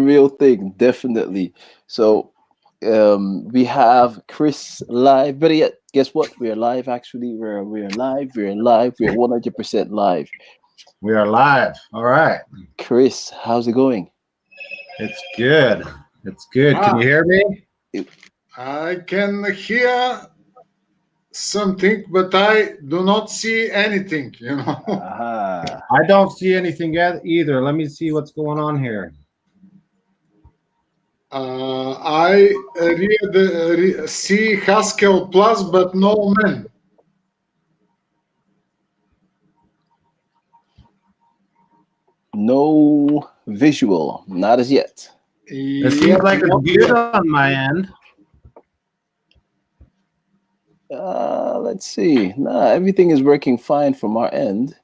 real thing, definitely. So we have Chris live. Better yet, guess what? We're live. Actually, we're live. We're live. We're 100% live. We are live. All right. Chris, how's it going? It's good. It's good. Can you hear me? I can hear something, but I do not see anything, you know. I don't see anything either. Let me see what's going on here. I see Haskell Plus, but no man. No visual, not as yet. It seems like it's good on my end. Let's see. Nah, everything is working fine from our end.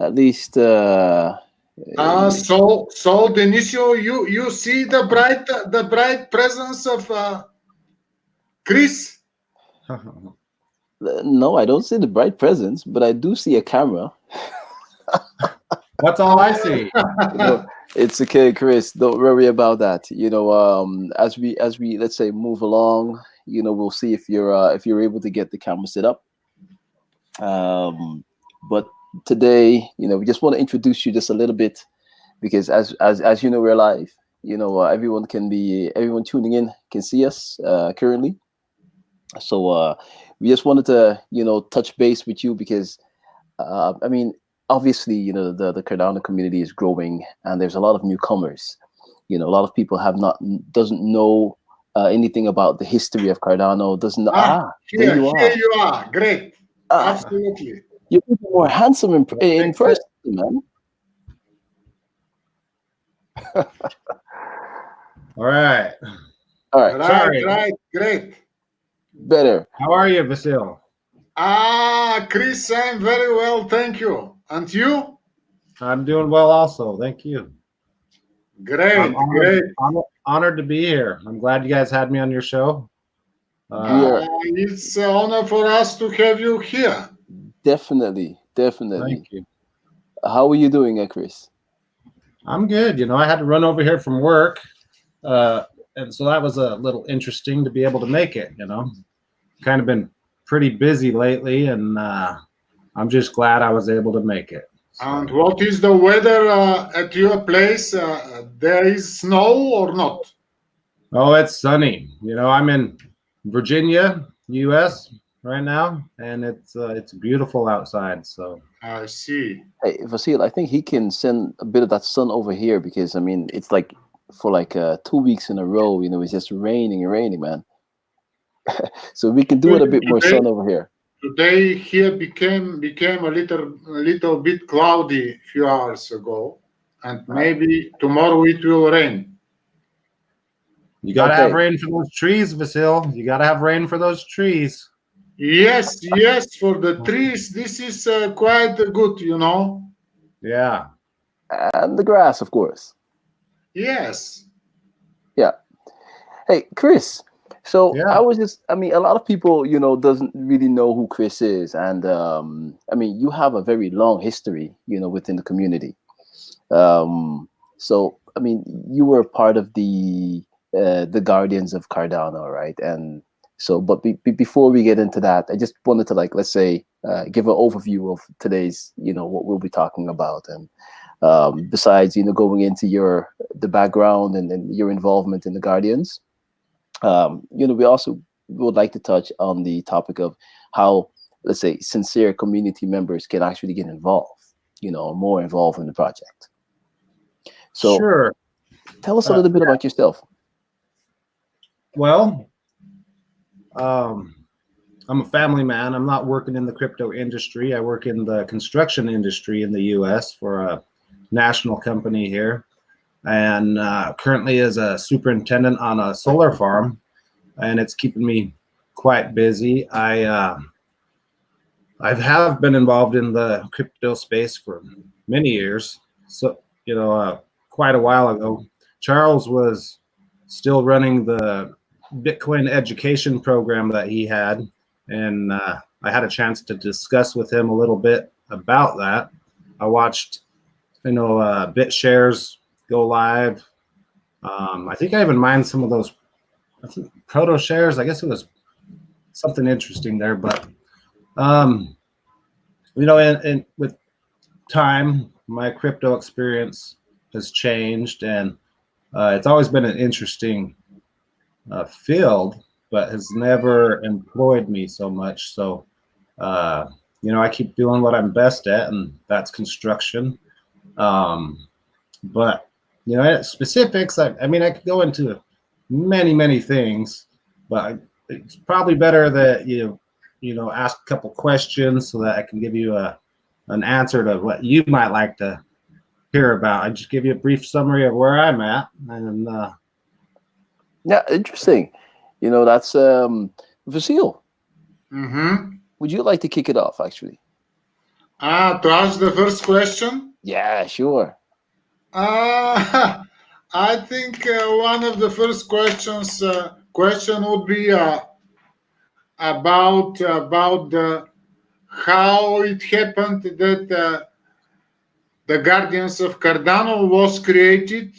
At least. So Denisio, you see the bright presence of Chris? No, I don't see the bright presence, but I do see a camera. That's all I see. It's okay, Chris. Don't worry about that. As we let's say move along, we'll see if you're able to get the camera set up. But today, we just want to introduce you just a little bit, because as you know, we're live. Everyone tuning in can see us currently. So we just wanted to touch base with you because obviously, the Cardano community is growing, and there's a lot of newcomers. A lot of people doesn't know anything about the history of Cardano. Here you are. Great. Absolutely. You're even more handsome in person, man. All right. Right. Great. Better. How are you, Vasil? Chris, I'm very well, thank you. And you? I'm doing well also. Thank you. Great. I'm honored to be here. I'm glad you guys had me on your show. It's an honor for us to have you here. Definitely. Thank you. How are you doing, Chris? I'm good. I had to run over here from work, and so that was a little interesting to be able to make it. Kind of been pretty busy lately, and I'm just glad I was able to make it. So. And what is the weather at your place? There is snow or not? Oh, it's sunny. I'm in Virginia, U.S. right now, and it's beautiful outside. So I see. Hey, Vasil, I think he can send a bit of that sun over here, because it's like for 2 weeks in a row. It's just raining, man. So we can do it a bit more sun over here. Today here became a little bit cloudy a few hours ago, and maybe tomorrow it will rain. You gotta have rain for those trees, Vasil. You gotta have rain for those trees. Yes, for the trees, this is quite good, Yeah. And the grass, of course. Yes. Yeah. Hey, Chris. So yeah. I was just, a lot of people, doesn't really know who Chris is. And you have a very long history, within the community. So, you were part of the Guardians of Cardano, right? And so, but before we get into that, I just wanted to let's say, give an overview of today's, what we'll be talking about. And besides, going into the background and your involvement in the Guardians, we also would like to touch on the topic of how, let's say, sincere community members can actually get involved, more involved in the project. So sure. Tell us a little bit about yourself. Well, I'm a family man. I'm not working in the crypto industry. I work in the construction industry in the U.S. for a national company here, and currently as a superintendent on a solar farm, and it's keeping me quite busy. I have been involved in the crypto space for many years. So, quite a while ago, Charles was still running the Bitcoin education program that he had, and I had a chance to discuss with him a little bit about that. I watched BitShares go live I think I even mined some of those, I think, proto shares. I guess it was something interesting there, but you know, and with time, my crypto experience has changed, and it's always been an interesting field, but has never employed me so much. So, you know, I keep doing what I'm best at, and that's construction. But you know, specifics, I mean, I could go into many things, but it's probably better that you know, ask a couple questions so that I can give you an answer to what you might like to hear about. I just give you a brief summary of where I'm at, and yeah, interesting. You know, that's Vasile. Would you like to kick it off, actually? To ask the first question? Yeah, sure. I think one of the first question would be about how it happened that the Guardians of Cardano was created.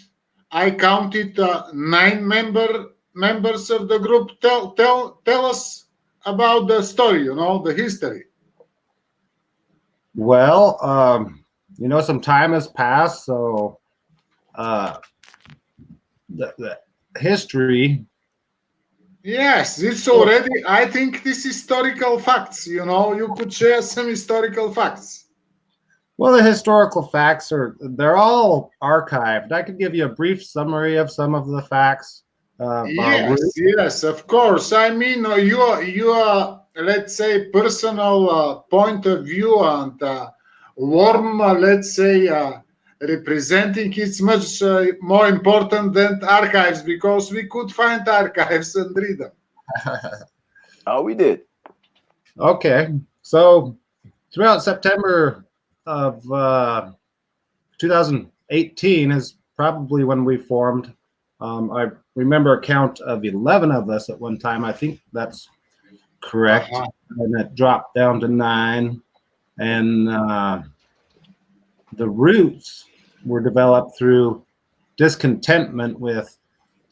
I counted 9 members of the group. Tell us about the story, you know, the history. well, you know, some time has passed, so the history. Yes, it's already, I think, this historical facts, you know, you could share some historical facts. Well, the historical facts they're all archived. I could give you a brief summary of some of the facts. Yes, of course. I mean, your let's say, personal point of view and warm, let's say, representing it's much more important than archives, because we could find archives and read them. Oh, we did. Okay, so throughout September of 2018 is probably when we formed. I remember a count of 11 of us at one time. I think that's correct. And it dropped down to 9. And the roots were developed through discontentment with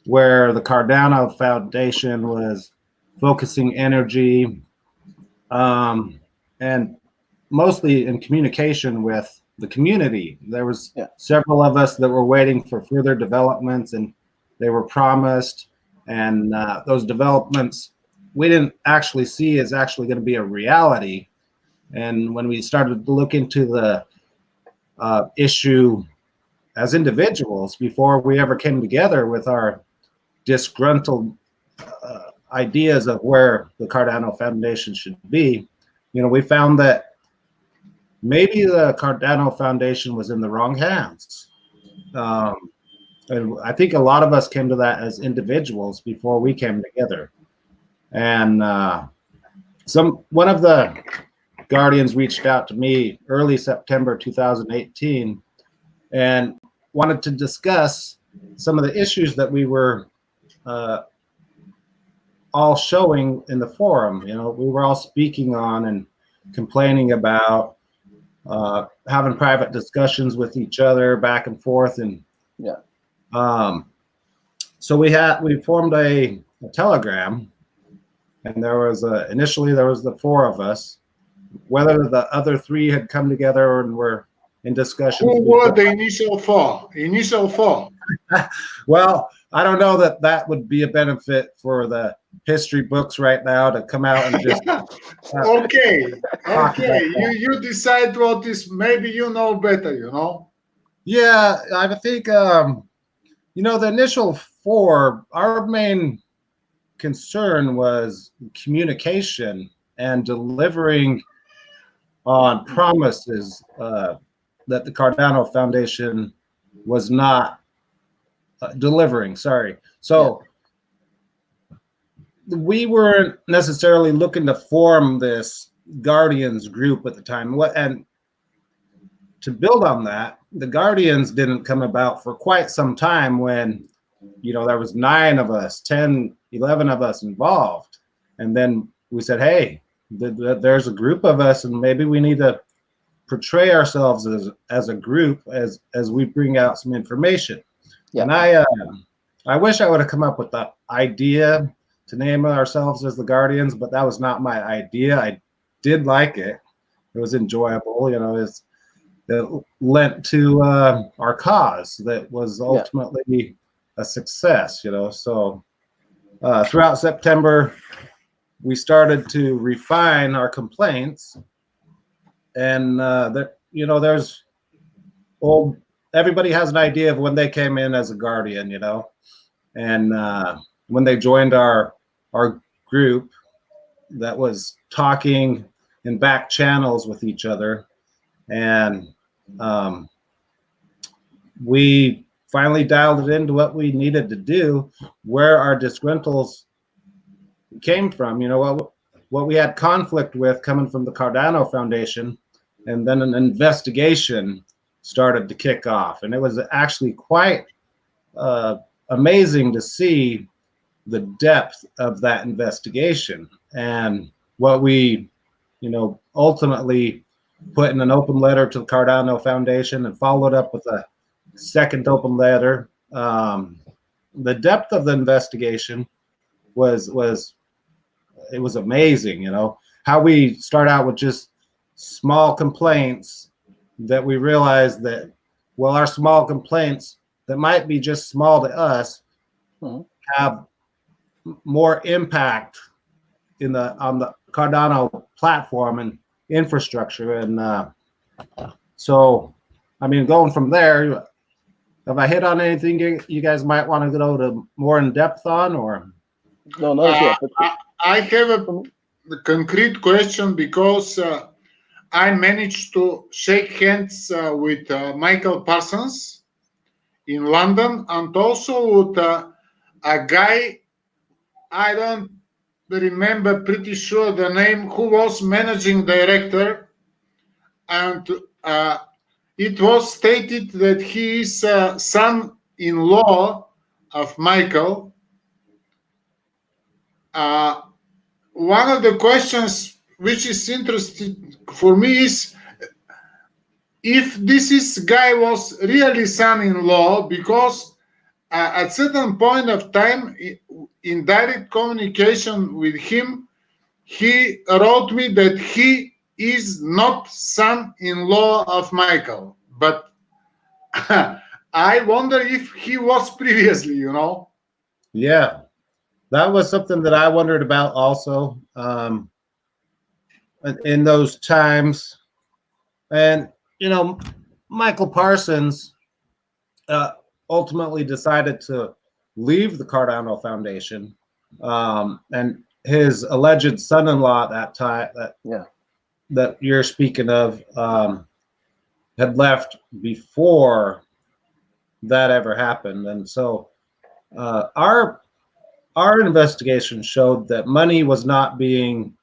where the Cardano Foundation was focusing energy, and mostly in communication with the community. There was several of us that were waiting for further developments, and they were promised, and those developments we didn't actually see as actually going to be a reality. And when we started to look into the issue as individuals, before we ever came together with our disgruntled ideas of where the Cardano Foundation should be, you know, we found that maybe the Cardano Foundation was in the wrong hands. And I think a lot of us came to that as individuals before we came together. And one of the Guardians reached out to me early September 2018 and wanted to discuss some of the issues that we were all showing in the forum. You know, we were all speaking on and complaining about, having private discussions with each other back and forth. And so we formed a Telegram, and there was initially there was the 4 of us. Whether the other 3 had come together and were in discussions. Who were the initial 4? Initial 4. Well, I don't know that would be a benefit for the history books right now to come out and just. Okay. You decide what is. Maybe you know better. You know. Yeah, I think you know, the initial 4. Our main concern was communication and delivering on promises that the Cardano Foundation was not delivering. Sorry. So we weren't necessarily looking to form this Guardians group at the time. And to build on that, the Guardians didn't come about for quite some time when, you know, there was 9 of us, 10, 11 of us involved. And then we said, hey, there's a group of us, and maybe we need to portray ourselves as a group as we bring out some information. And I I wish I would have come up with the idea to name ourselves as the Guardians, but that was not my idea. I did like it. It was enjoyable, you know. It lent to our cause that was ultimately a success, you know. So throughout September, we started to refine our complaints, and you know, everybody has an idea of when they came in as a Guardian, you know, and when they joined our group that was talking in back channels with each other, and we finally dialed it into what we needed to do, where our disgruntles came from, you know, what we had conflict with coming from the Cardano Foundation, and then an investigation started to kick off. And it was actually quite amazing to see the depth of that investigation, and what we, you know, ultimately put in an open letter to the Cardano Foundation and followed up with a second open letter. The depth of the investigation was amazing, you know, how we start out with just small complaints that we realized that, well, our small complaints that might be just small to us have more impact on the Cardano platform and infrastructure. And so, I mean, going from there, have I hit on anything you guys might want to go to more in depth on, or? No, not yet. I have a concrete question, because I managed to shake hands with Michael Parsons in London, and also with a guy, I don't remember, pretty sure the name, who was managing director, and it was stated that he is son-in-law of Michael. One of the questions which is interesting for me is if this guy was really son-in-law, because at certain point of time in direct communication with him, he wrote me that he is not son-in-law of Michael, but I wonder if he was previously, you know. Yeah, that was something that I wondered about also in those times. And, you know, Michael Parsons ultimately decided to leave the Cardano Foundation, and his alleged son-in-law at that time, that you're speaking of, had left before that ever happened. And so our investigation showed that money was not being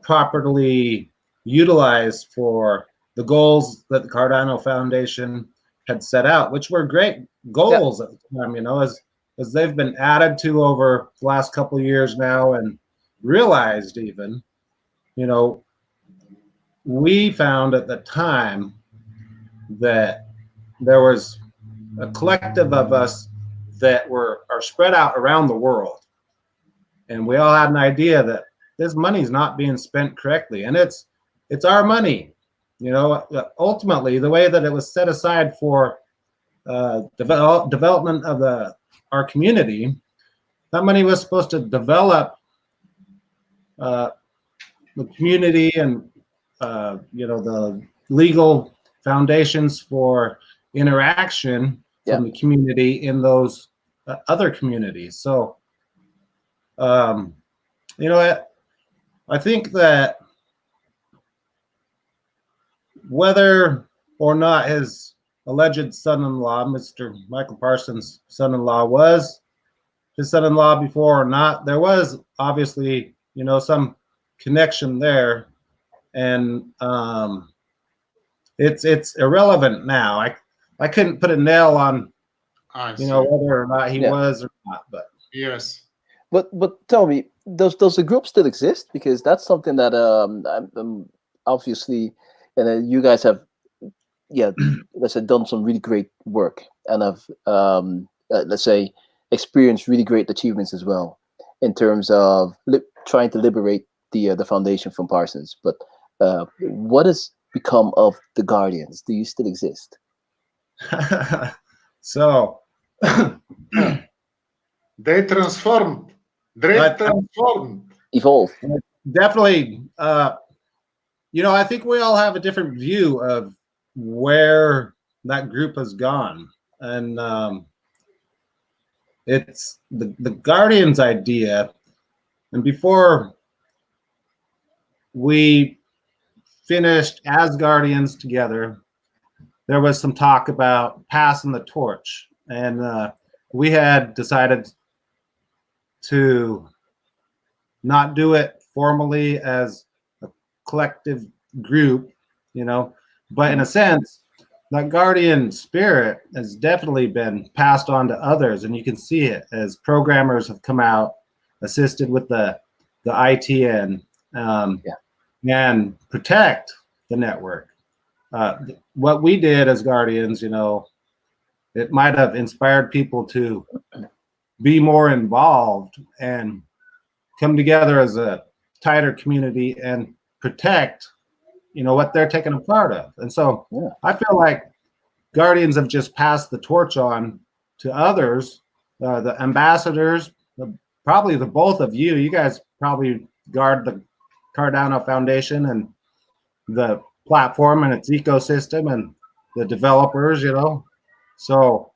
properly utilized for the goals that the Cardano Foundation had set out, which were great goals at the time, you know, as they've been added to over the last couple of years now, and realized even, you know, we found at the time that there was a collective of us that are spread out around the world, and we all had an idea that this money's not being spent correctly, and it's our money, you know. Ultimately, the way that it was set aside for development of our community, that money was supposed to develop the community and you know, the legal foundations for interaction from the community in those other communities. So you know, I think that whether or not his alleged son-in-law, Mr. Michael Parsons' son-in-law, was his son-in-law before or not, there was obviously, you know, some connection there, and it's irrelevant now. I couldn't put a nail on, you know, whether or not he was or not, but yes. But tell me, does the group still exist? Because that's something that I'm obviously, and you guys have, let's say, done some really great work, and have let's say, experienced really great achievements as well in terms of trying to liberate the foundation from Parsons. But what has become of the Guardians? Do you still exist? So they transformed. They transformed. Evolved. Definitely. You know, I think we all have a different view of where that group has gone, and it's the Guardians idea. And before we finished as Guardians together, there was some talk about passing the torch, and we had decided to not do it formally as a collective group, you know, but in a sense, that Guardian spirit has definitely been passed on to others, and you can see it as programmers have come out, assisted with the ITN, and protect the network. What we did as Guardians, you know, it might have inspired people to be more involved and come together as a tighter community and protect, you know, what they're taking a part of. And so I feel like Guardians have just passed the torch on to others, the ambassadors, probably the both of you. You guys probably guard the Cardano Foundation and the platform and its ecosystem and the developers, you know. So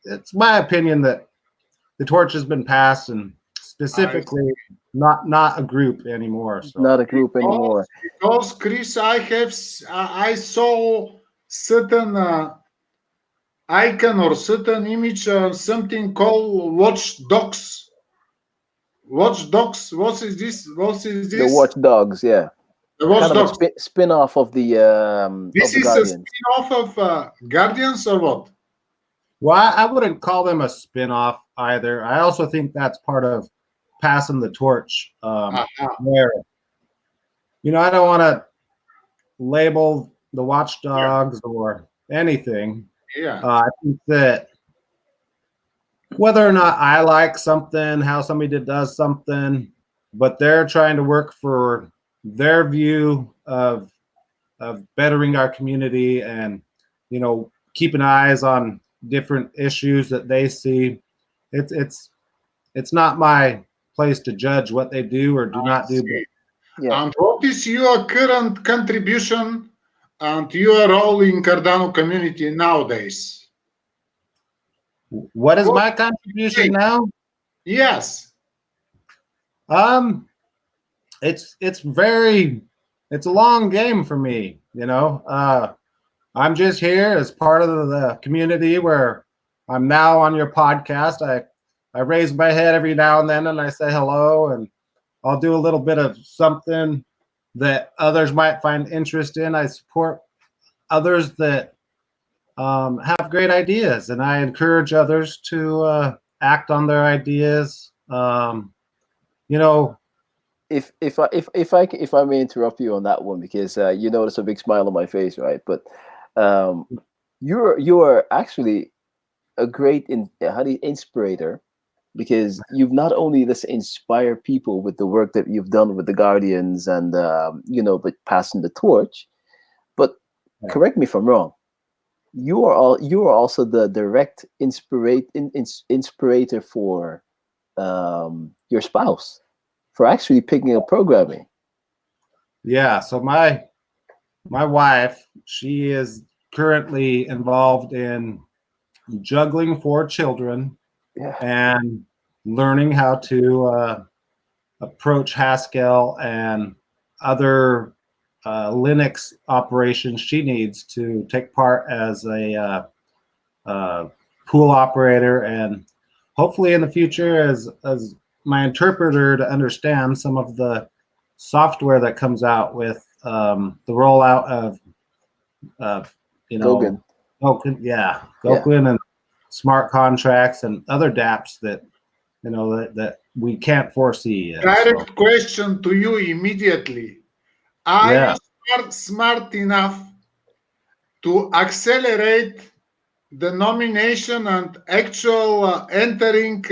it's my opinion that the torch has been passed, and specifically not a group anymore. So. Not a group anymore. Because Chris, I saw certain icon or certain image, something called watchdogs. Watchdogs. What is this? What is this? The watchdogs, yeah. The watchdogs. Kind of a spin-off of the this of the is Guardians. a spin-off of Guardians or what? Well, I wouldn't call them a spin-off either. I also think that's part of passing the torch. Where, you know, I don't want to label the watchdogs or anything. Yeah. I think that whether or not I like something, how somebody does something, but they're trying to work for their view of bettering our community and, you know, keeping eyes on different issues that they see. It's not my place to judge what they do or do not do. But, and what is your current contribution and your role in Cardano community nowadays? What is my contribution now? Yes. It's a long game for me, you know. I'm just here as part of the community where I'm now on your podcast. I raise my head every now and then and I say hello, and I'll do a little bit of something that others might find interest in. I support others that have great ideas, and I encourage others to act on their ideas. You know, if I may interrupt you on that one, because you notice a big smile on my face, right? But you are actually a great inspirator, because you've not only inspire people with the work that you've done with the Guardians and you know, but passing the torch, but correct me if I'm wrong, you are also the direct inspirator for your spouse for actually picking up programming. Yeah, so my wife, she is currently involved in juggling 4 children and learning how to approach Haskell and other Linux operations she needs to take part as a pool operator, and hopefully in the future as my interpreter to understand some of the software that comes out with the rollout of you know, Gokin and smart contracts and other dApps that, you know, that we can't foresee. Direct question to you immediately. Are you smart enough to accelerate the nomination and actual entering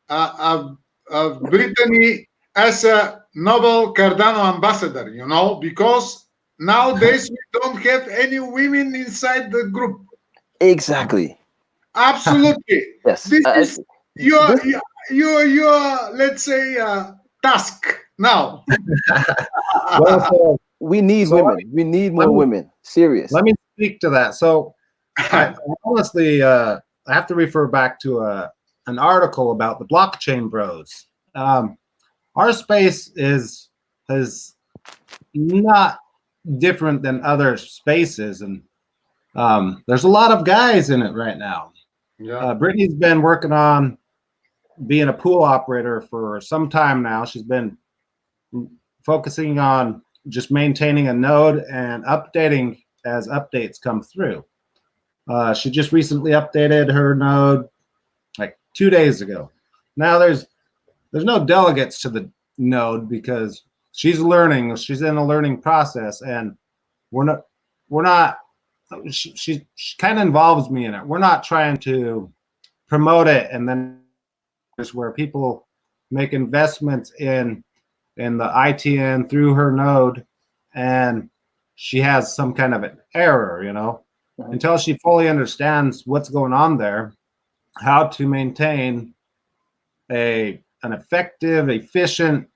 of Brittany as a Nobel Cardano ambassador, you know, because nowadays we don't have any women inside the group. Exactly. Absolutely. Yes. This is your let's say task now. Well, so, we need so women. We need more women. Serious. let me speak to that. So I honestly, I have to refer back to an article about the blockchain bros. Our space is not different than other spaces, and there's a lot of guys in it right now. Yeah. Brittany's been working on being a pool operator for some time now. She's been focusing on just maintaining a node and updating as updates come through. She just recently updated her node like 2 days ago. Now there's no delegates to the node because she's learning. She's in a learning process, and she kind of involves me in it. We're not trying to promote it, and then there's where people make investments in the ITN through her node, and she has some kind of an error, you know, until she fully understands what's going on there, how to maintain an effective, efficient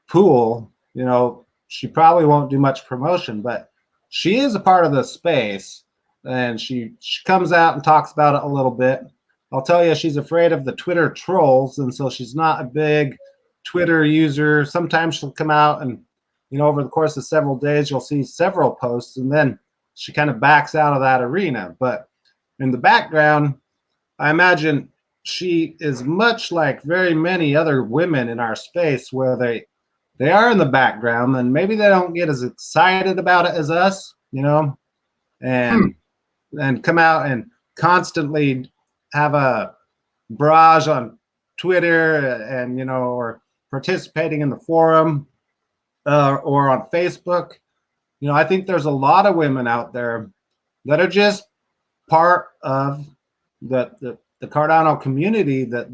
pool. You know, she probably won't do much promotion, but she is a part of the space, and she comes out and talks about it a little bit. I'll tell you, she's afraid of the Twitter trolls, and so she's not a big Twitter user. Sometimes she'll come out and, you know, over the course of several days, you'll see several posts, and then she kind of backs out of that arena. But in the background, I imagine she is much like very many other women in our space, where they are in the background, and maybe they don't get as excited about it as us, you know, and come out and constantly have a barrage on Twitter and, you know, or participating in the forum or on Facebook. You know, I think there's a lot of women out there that are just part of the Cardano community that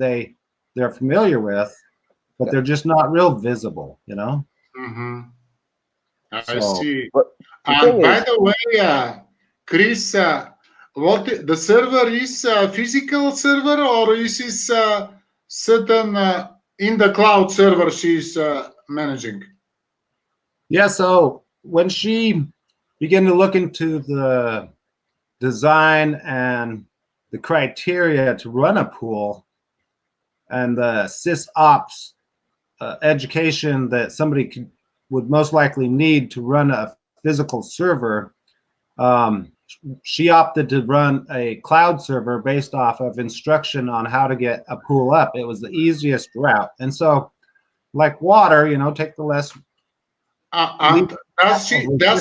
they're familiar with, but they're just not real visible, you know. I So, see. But And by the way, Chris, what the server is a physical server, or is this certain in the cloud server she's managing? yeah, so when she began to look into the design and the criteria to run a pool and the sysops education that somebody would most likely need to run a physical server, she opted to run a cloud server based off of instruction on how to get a pool up. It was the easiest route. And so, like water, you know, take the less. Does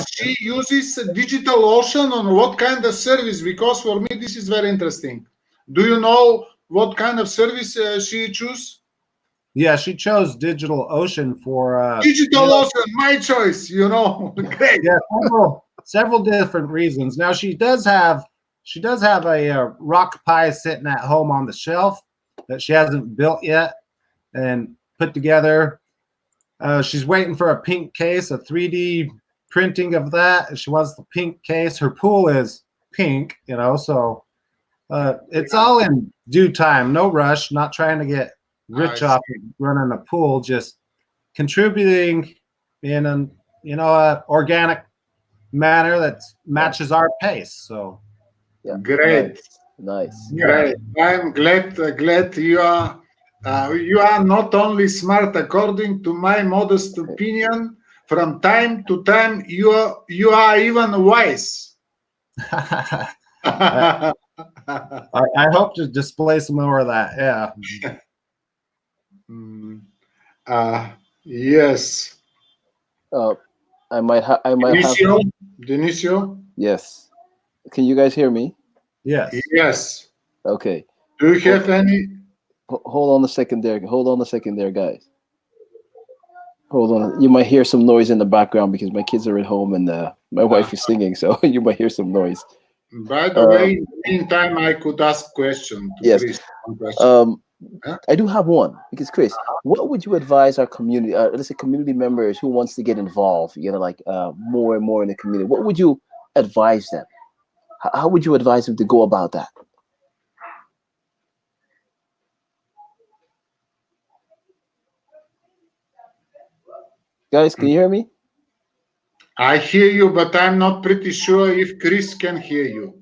she uses DigitalOcean on what kind of service? Because for me this is very interesting. Do you know what kind of service she chose? Yeah, she chose DigitalOcean for DigitalOcean, my choice. You know, great. Yeah, several different reasons. Now she does have a Rock Pi sitting at home on the shelf that she hasn't built yet and put together. She's waiting for a pink case, a 3D printing of that, and she wants the pink case. Her pool is pink, you know, so it's all in due time. No rush. Not trying to get rich off of running a pool. Just contributing in an a organic manner that matches our pace. So great, nice. Great. I'm glad you are not only smart, according to my modest opinion. From time to time, you are even wise. I hope to display some more of that. Yeah. Yes. I might have. Denisio. Yes. Can you guys hear me? Yes. Yes. Okay. Do you have any? Hold on a second there. Hold on a second there, guys. Hold on. You might hear some noise in the background because my kids are at home and my wife is singing, so you might hear some noise. By the way, in the meantime, I could ask question to Yes. Chris. One question. I do have one, because Chris, what would you advise our community, let's say community members who wants to get involved, like more and more in the community? What would you advise them? How would you advise them to go about that? Guys, can you hear me? I hear you, but I'm not pretty sure if Chris can hear you.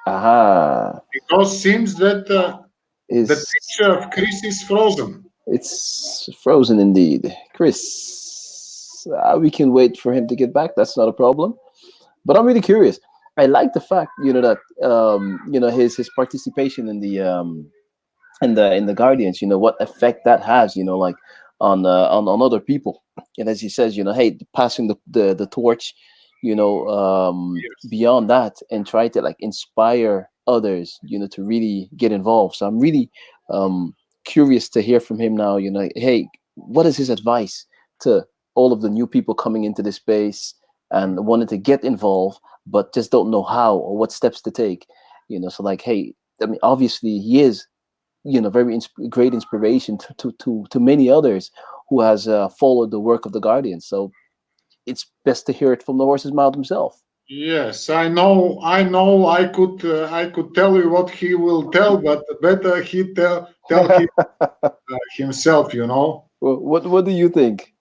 Aha. Because seems that the Is picture of Chris is frozen. It's frozen indeed. Chris, we can wait for him to get back. That's not a problem. But I'm really curious. I like the fact, that his participation in the Guardians. What effect that has. Like on other people. And as he says, hey, passing the torch. Yes. Beyond that, and try to like inspire others. To really get involved. So I'm really curious to hear from him now. Hey, what is his advice to all of the new people coming into this space and wanting to get involved, but just don't know how or what steps to take? So like, hey, I mean, obviously he is, very great inspiration to many others who has followed the work of the Guardians. So it's best to hear it from the horse's mouth himself. Yes, I know. I could tell you what he will tell, but better he tell him himself. What do you think?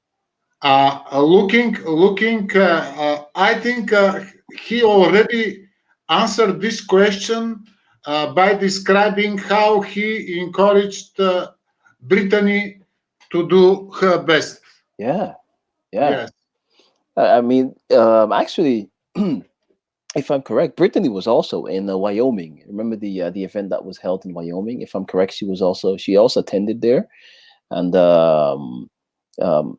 Looking. I think he already answered this question by describing how he encouraged Brittany to do her best. Yeah. Yes. I mean, actually, if I'm correct, Brittany was also in Wyoming. Remember the event that was held in Wyoming? If I'm correct, she also attended there, and um, I'm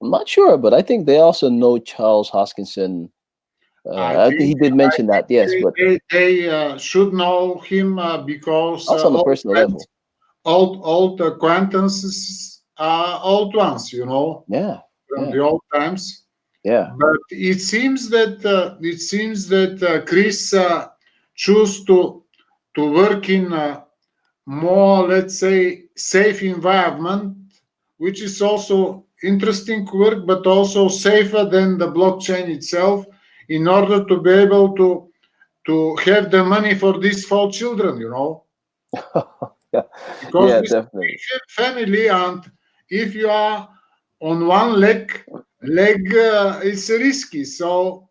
not sure, but I think they also know Charles Hoskinson. I think he did mention that, yes, but They should know him because also on a personal level. old acquaintances are old ones, Yeah, from the old times. yeah, But it seems that Chris chose to work in a more, let's say, safe environment, which is also interesting work, but also safer than the blockchain itself, in order to be able to have the money for these 4 children, yeah, because yeah, we definitely. have family, and if you are on one leg it's risky. So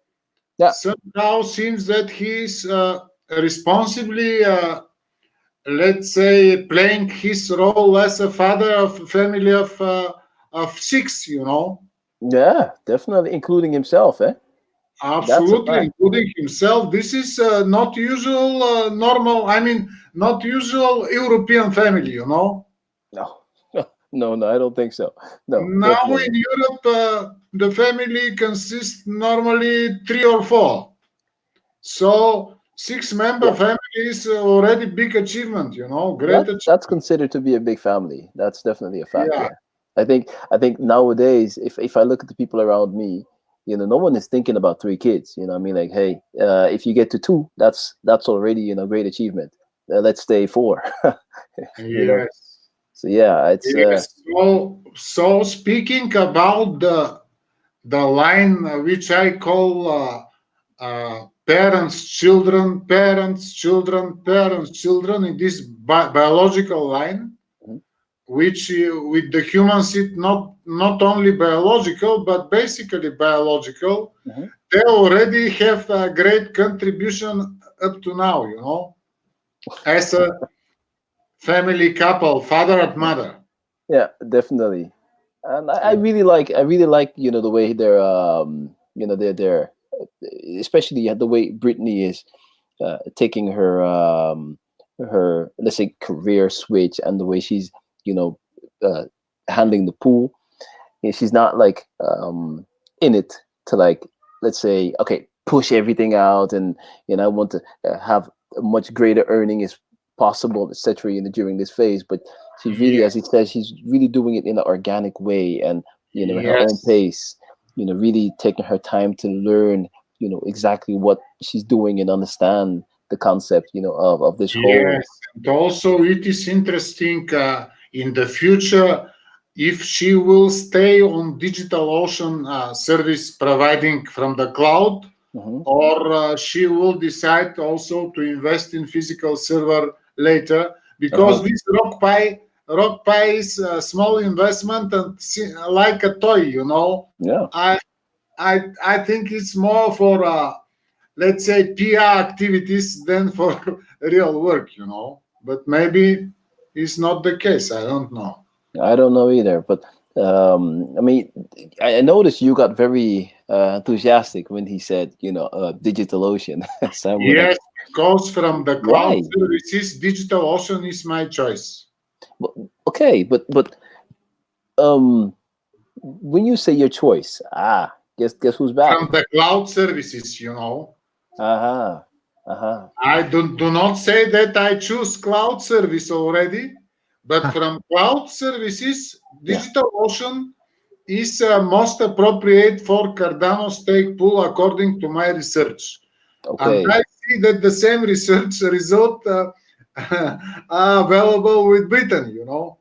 Yeah, somehow seems that he's responsibly, let's say, playing his role as a father of a family of 6. yeah, definitely, including himself, eh? That's a Absolutely, fact. including himself. This is not usual, normal. I mean, not usual European family. No, no, I don't think so. No, Now definitely. in Europe, the family consists normally 3 or 4. So 6-member Yeah, family is already big achievement. Great achievement. that's considered to be a big family. That's definitely a fact. Yeah. Yeah, I think nowadays, if I look at the people around me, no one is thinking about 3 kids. I mean, like, hey, if you get to 2, that's already great achievement. Let's stay 4. you know. Yes. So yeah, it's Yes. So speaking about the line which I call parents, children, parents, children, parents, children, in this biological line, Mhm. which with the humans it not only biological but basically biological. Mhm. They already have a great contribution up to now, as a family couple, father and mother. Yeah, definitely. And I really like the way they're especially the way Brittany is taking her, let's say, career switch, and the way she's you know uh, handling the pool. She's not like in it to, like, let's say, okay, push everything out, and I want to have a much greater earning as possible, etc. During this phase. But she's really, as he Yes, says, she's really doing it in an organic way, and at her own yes, pace. Really taking her time to learn exactly what she's doing and understand the concept, you know, of this whole. Yes, and also it is interesting in the future if she will stay on DigitalOcean service providing from the cloud, or she will decide also to invest in physical server later, because this RockPi is a small investment and like a toy, you know. Yeah. I think it's more for let's say PR activities than for real work, you know. But maybe it's not the case. I don't know. I don't know either, but I mean, I noticed you got very enthusiastic when he said, you know, DigitalOcean. So Yes, because from the cloud why? services, DigitalOcean is my choice. Okay, but when you say your choice, guess who's back? From the cloud services, you know. I do not say that I choose cloud service already, but from cloud services, DigitalOcean is most appropriate for Cardano stake pool according to my research. Okay. And I see that the same research result are available with Britain, you know.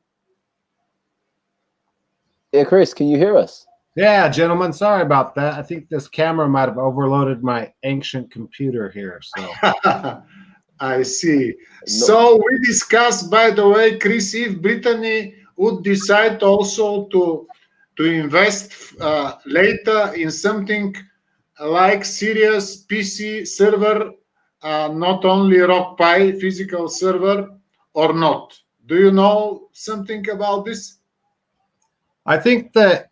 Yeah, Chris, can you hear us? Yeah, gentlemen, sorry about that. I think this camera might have overloaded my ancient computer here. So I see. No. So we discussed, by the way, Chris, if Brittany would decide also to invest later in something like serious PC server, not only RockPi physical server, or not. Do you know something about this? I think that,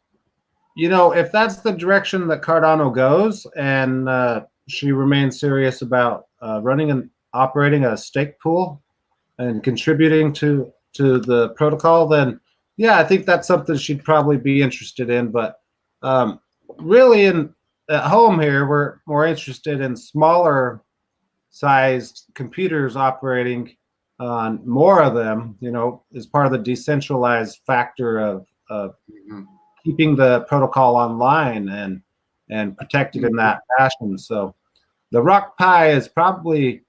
you know, if that's the direction that Cardano goes, and she remains serious about running and operating a stake pool and contributing to the protocol, then yeah, I think that's something she'd probably be interested in. But really, at home here, we're more interested in smaller sized computers operating on more of them, you know, as part of the decentralized factor of keeping the protocol online and protected in that fashion. So the RockPi is probably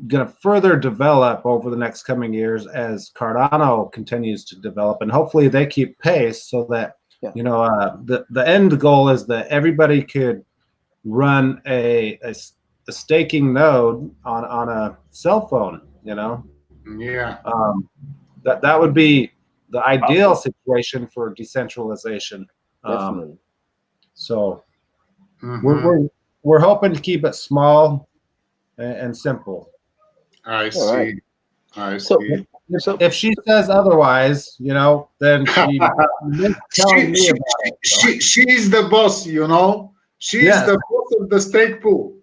going to further develop over the next coming years as Cardano continues to develop, and hopefully they keep pace so that you know the end goal is that everybody could run a staking node on a cell phone. You know, that would be the ideal situation for decentralization. Definitely. So we're hoping to keep it small and simple. I see. Right. I see. So if she says otherwise, you know, then she's telling me about it. She's the boss, you know. She's the boss of the stake pool.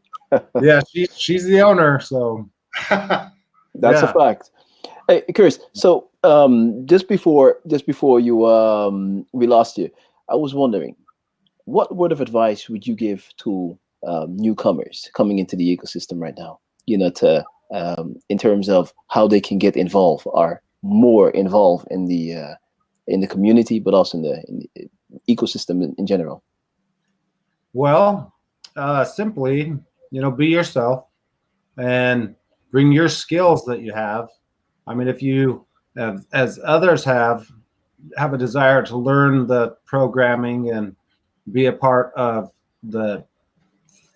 Yeah, she's the owner. So that's a fact. Hey, Chris. So just before you we lost you, I was wondering, what word of advice would you give to newcomers coming into the ecosystem right now? You know, to in terms of how they can get involved or more involved in the community, but also in the ecosystem in general. Well, simply, you know, be yourself and bring your skills that you have. I mean, if you have, as others have a desire to learn the programming and be a part of the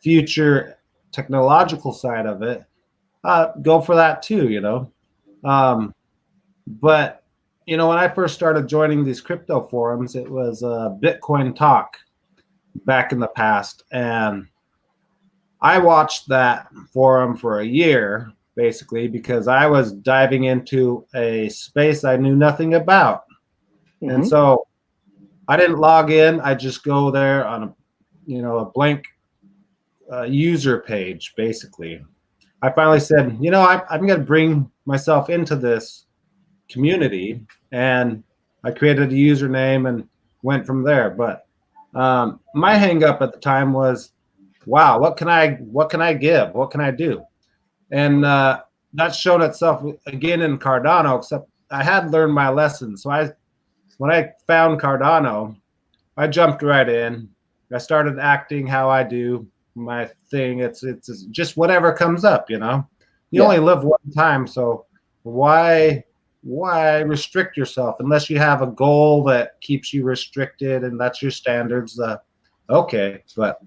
future technological side of it, go for that too, you know. But, you know, when I first started joining these crypto forums, it was Bitcoin Talk back in the past. And I watched that forum for a year, basically, because I was diving into a space I knew nothing about. And so I didn't log in. I just go there on a blank user page, basically. I finally said, you know, I'm going to bring myself into this community, and I created a username and went from there. But my hang up at the time was, wow, what can I give? What can I do? And that's shown itself again in Cardano, except I had learned my lesson. So when I found Cardano, I jumped right in. I started acting how I do, my thing. It's just whatever comes up, you know. You Yeah. only live one time, so why restrict yourself unless you have a goal that keeps you restricted and that's your standards? Okay, but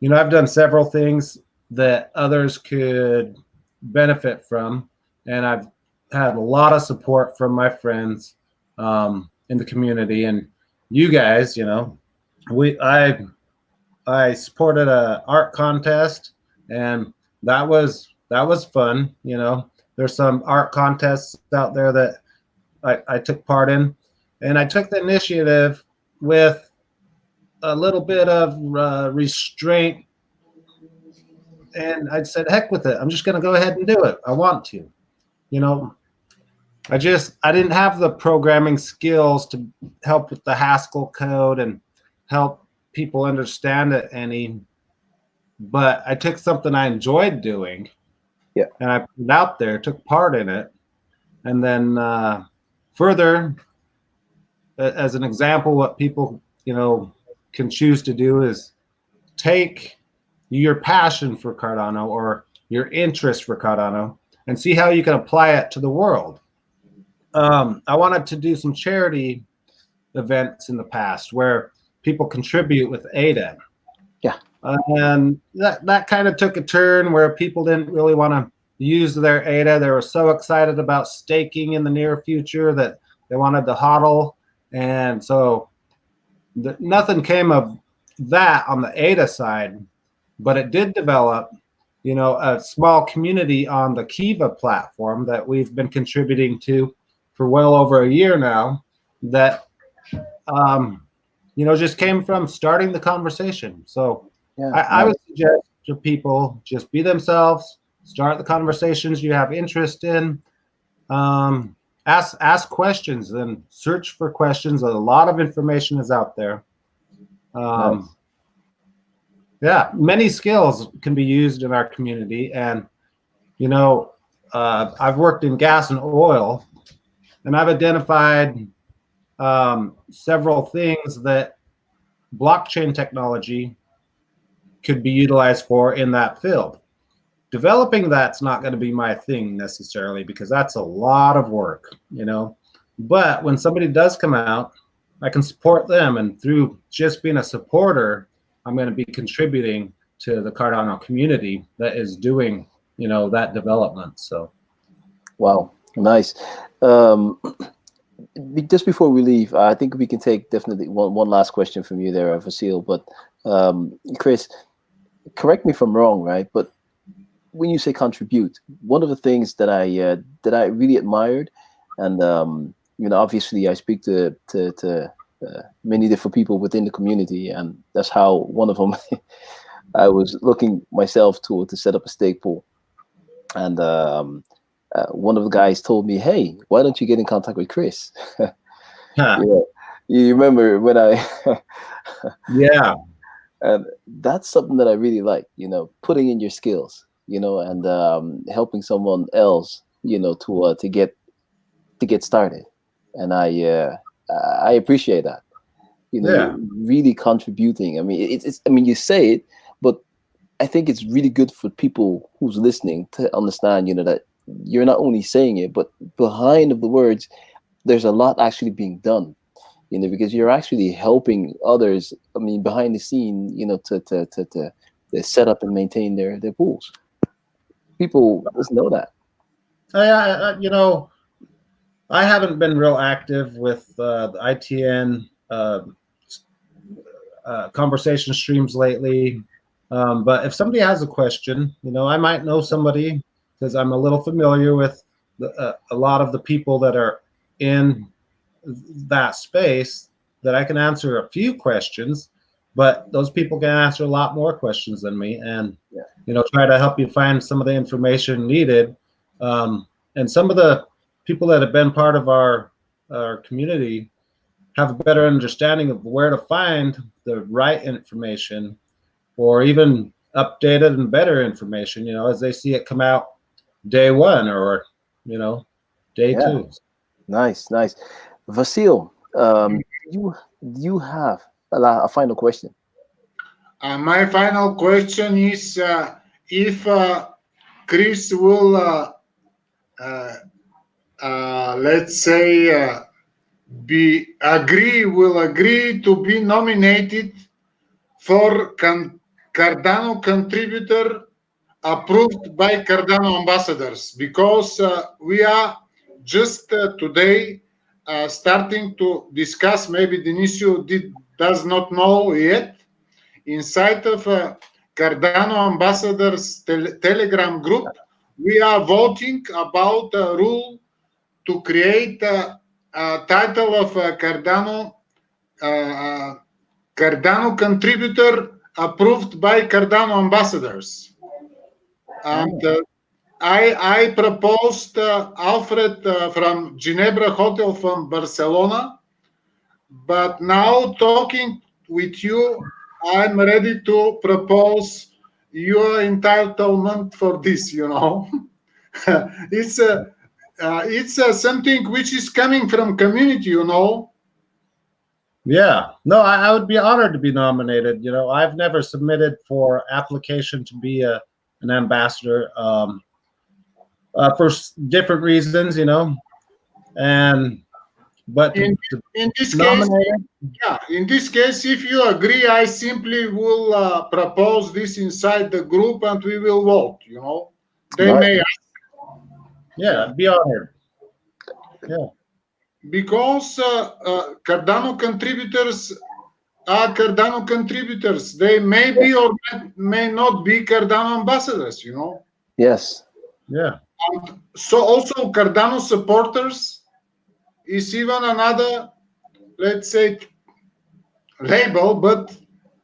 you know, I've done several things that others could benefit from, and I've had a lot of support from my friends in the community, and you guys. You know, I supported a art contest, and that was fun. You know, there's some art contests out there that I took part in, and I took the initiative with a little bit of restraint, and I said, heck with it. I'm just going to go ahead and do it. I want to. You know, I didn't have the programming skills to help with the Haskell code and help people understand it any, but I took something I enjoyed doing, Yeah, and I put it out there, took part in it, and then further, as an example, what people, you know, can choose to do is take your passion for Cardano or your interest for Cardano and see how you can apply it to the world. I wanted to do some charity events in the past where people contribute with ADA. yeah, And that kind of took a turn where people didn't really want to use their ADA. They were so excited about staking in the near future that they wanted to hodl. And so nothing came of that on the ADA side, but it did develop, you know, a small community on the Kiva platform that we've been contributing to for well over a year now that, you know, just came from starting the conversation. So yeah. I would suggest to people just be themselves, start the conversations you have interest in, ask questions, and search for questions. A lot of information is out there. Nice. Yeah, many skills can be used in our community, and you know, I've worked in gas and oil, and I've identified several things that blockchain technology could be utilized for in that field. Developing that's not going to be my thing necessarily because that's a lot of work, you know. But when somebody does come out, I can support them, and through just being a supporter, I'm going to be contributing to the Cardano community that is doing, you know, that development. So, Wow, nice. Just before we leave, I think we can take definitely one last question from you there, Vasil. But Chris, correct me if I'm wrong, right? But when you say contribute, one of the things that I really admired, and you know, obviously I speak to many different people within the community, and that's how one of them I was looking myself to set up a stake pool, and one of the guys told me, "Hey, why don't you get in contact with Chris?" Yeah, you remember when I yeah, and that's something that I really like, you know, putting in your skills, you know, and helping someone else, you know, to get started, and I appreciate that, you know, yeah, really contributing. I mean, it's I mean, you say it, but I think it's really good for people who's listening to understand, you know, that you're not only saying it, but behind of the words, there's a lot actually being done, you know, because you're actually helping others. I mean, behind the scene, you know, to set up and maintain their pools. People doesn't know that. you know, I haven't been real active with the ITN conversation streams lately. But if somebody has a question, you know, I might know somebody because I'm a little familiar with a lot of the people that are in that space that I can answer a few questions, but those people can answer a lot more questions than me, and you know, try to help you find some of the information needed. And some of the people that have been part of our community have a better understanding of where to find the right information, or even updated and better information, you know, as they see it come out day one, or, you know, day two. Nice. Vasil, you have a final question? My final question is if Chris will, let's say, will agree to be nominated for Cardano contributor approved by Cardano ambassadors, because we are just today starting to discuss. Maybe Denisio does not know yet. Inside of Cardano ambassadors Telegram group, we are voting about a rule to create a title of Cardano contributor approved by Cardano ambassadors. And I proposed Alfred from Ginebra Hotel from Barcelona, but now talking with you, I'm ready to propose your entitlement for this, you know. It's something which is coming from community, you know. Yeah, no, I would be honored to be nominated. You know, I've never submitted for application to be an ambassador for different reasons, you know, but in this case, yeah, in this case, if you agree, I simply will propose this inside the group and we will vote, you know. They may ask. Yeah, I'd be honored. Yeah. Because Cardano contributors are Cardano contributors. They may be or may not be Cardano ambassadors, you know. Yes. Yeah. And so also Cardano supporters is even another, let's say, label, but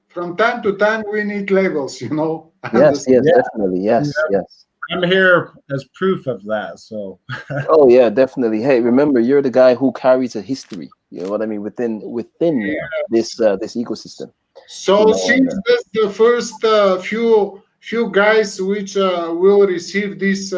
from time to time we need labels, you know. Yes, yes, definitely. Yes, yes. I'm here as proof of that. So. Oh yeah, definitely. Hey, remember, you're the guy who carries a history. You know what I mean, within this this ecosystem. So you know, since that's the first few guys which will receive this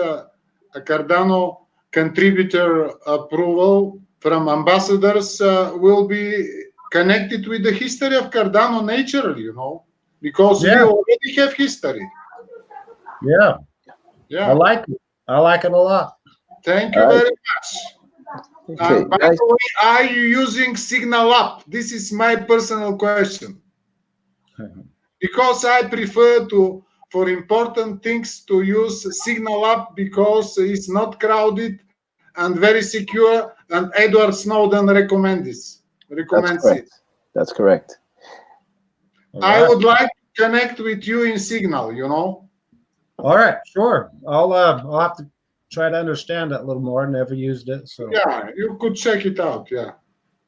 Cardano contributor approval from ambassadors, will be connected with the history of Cardano naturally, you know, because we already have history. Yeah. Yeah. I like it. I like it a lot. Thank you very much. Okay, by the way, are you using Signal App? This is my personal question. Because I prefer for important things to use Signal App, because it's not crowded and very secure, and Edward Snowden recommends it. That's correct. I would like to connect with you in Signal, you know. All right, sure. I'll have to try to understand it a little more. Never used it, so yeah, you could check it out. Yeah.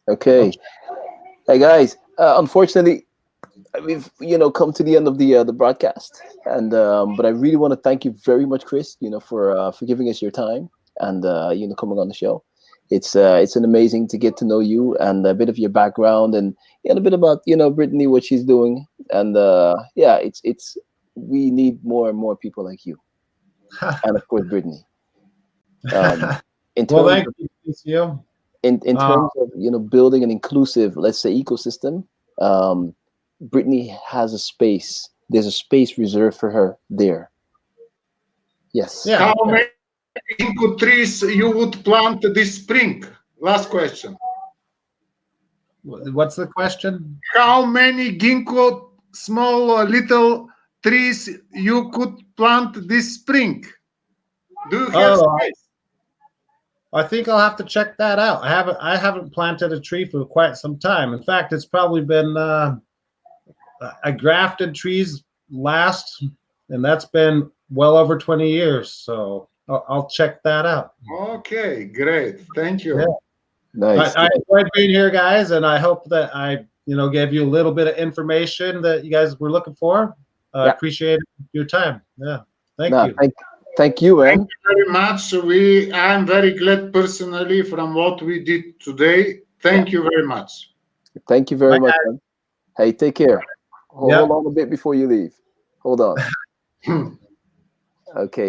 Okay. Hey guys, unfortunately, we've come to the end of the broadcast, and but I really want to thank you very much, Chris. For giving us your time and coming on the show. It's an amazing to get to know you and a bit of your background and a bit about Brittany, what she's doing, and yeah, it's we need more and more people like you, and of course Brittany. In terms in terms of building an inclusive, let's say, ecosystem, Brittany has a space. There's a space reserved for her there. Yes. Yeah. How many ginkgo trees you would plant this spring? Last question. What's the question? How many ginkgo small little trees you could plant this spring? Do you have space? I think I'll have to check that out. I haven't planted a tree for quite some time. In fact, it's probably been I grafted trees last, and that's been well over 20 years. So I'll check that out. Okay, great. Thank you. Yeah. Nice. I enjoyed being here, guys, and I hope that I gave you a little bit of information that you guys were looking for. I appreciate your time. Yeah. Thank you. Thank you, man. Thank you very much. I'm very glad personally from what we did today. Thank you very much. Thank you very much, man. Hey, take care. Hold on a bit before you leave. Hold on. Okay.